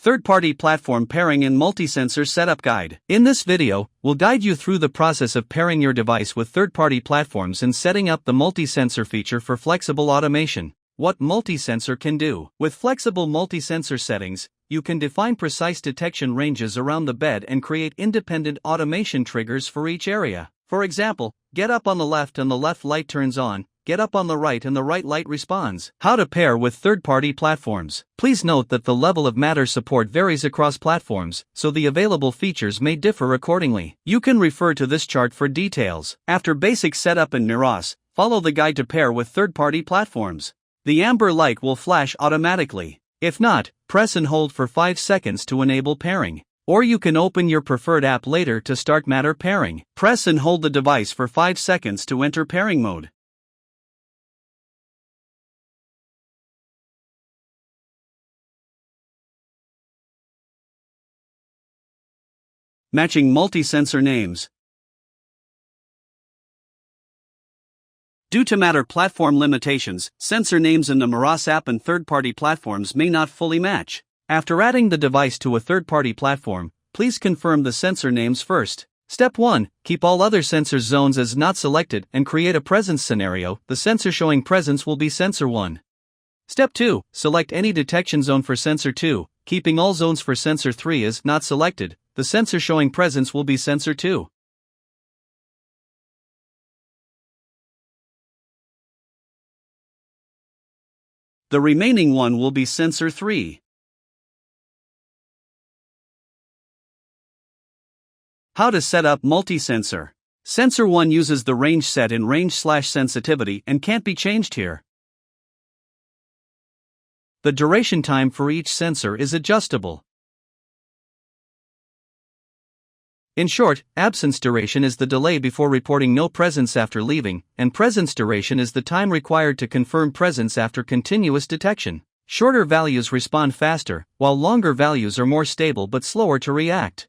Third-party platform pairing and multi-sensor setup guide. In this video, we'll guide you through the process of pairing your device with third-party platforms and setting up the multi-sensor feature for flexible automation. What multi-sensor can do. With flexible multi-sensor settings, you can define precise detection ranges around the bed and create independent automation triggers for each area. For example, get up on the left and the left light turns on, get up on the right and the right light responds. How to pair with third-party platforms. Please note that the level of Matter support varies across platforms, so the available features may differ accordingly. You can refer to this chart for details. After basic setup in Meross, follow the guide to pair with third-party platforms. The amber light will flash automatically. If not, press and hold for 5 seconds to enable pairing. Or you can open your preferred app later to start Matter pairing. Press and hold the device for 5 seconds to enter pairing mode. Matching multi-sensor names. Due to Matter platform limitations, sensor names in the Meross app and third-party platforms may not fully match. After adding the device to a third-party platform, please confirm the sensor names first. Step 1. Keep all other sensor zones as not selected and create a presence scenario. The sensor showing presence will be sensor 1. Step 2. Select any detection zone for sensor 2, keeping all zones for sensor 3 as not selected. The sensor showing presence will be sensor 2. The remaining one will be sensor 3. How to set up multi-sensor. Sensor 1 uses the range set in range/sensitivity and can't be changed here. The duration time for each sensor is adjustable. In short, absence duration is the delay before reporting no presence after leaving, and presence duration is the time required to confirm presence after continuous detection. Shorter values respond faster, while longer values are more stable but slower to react.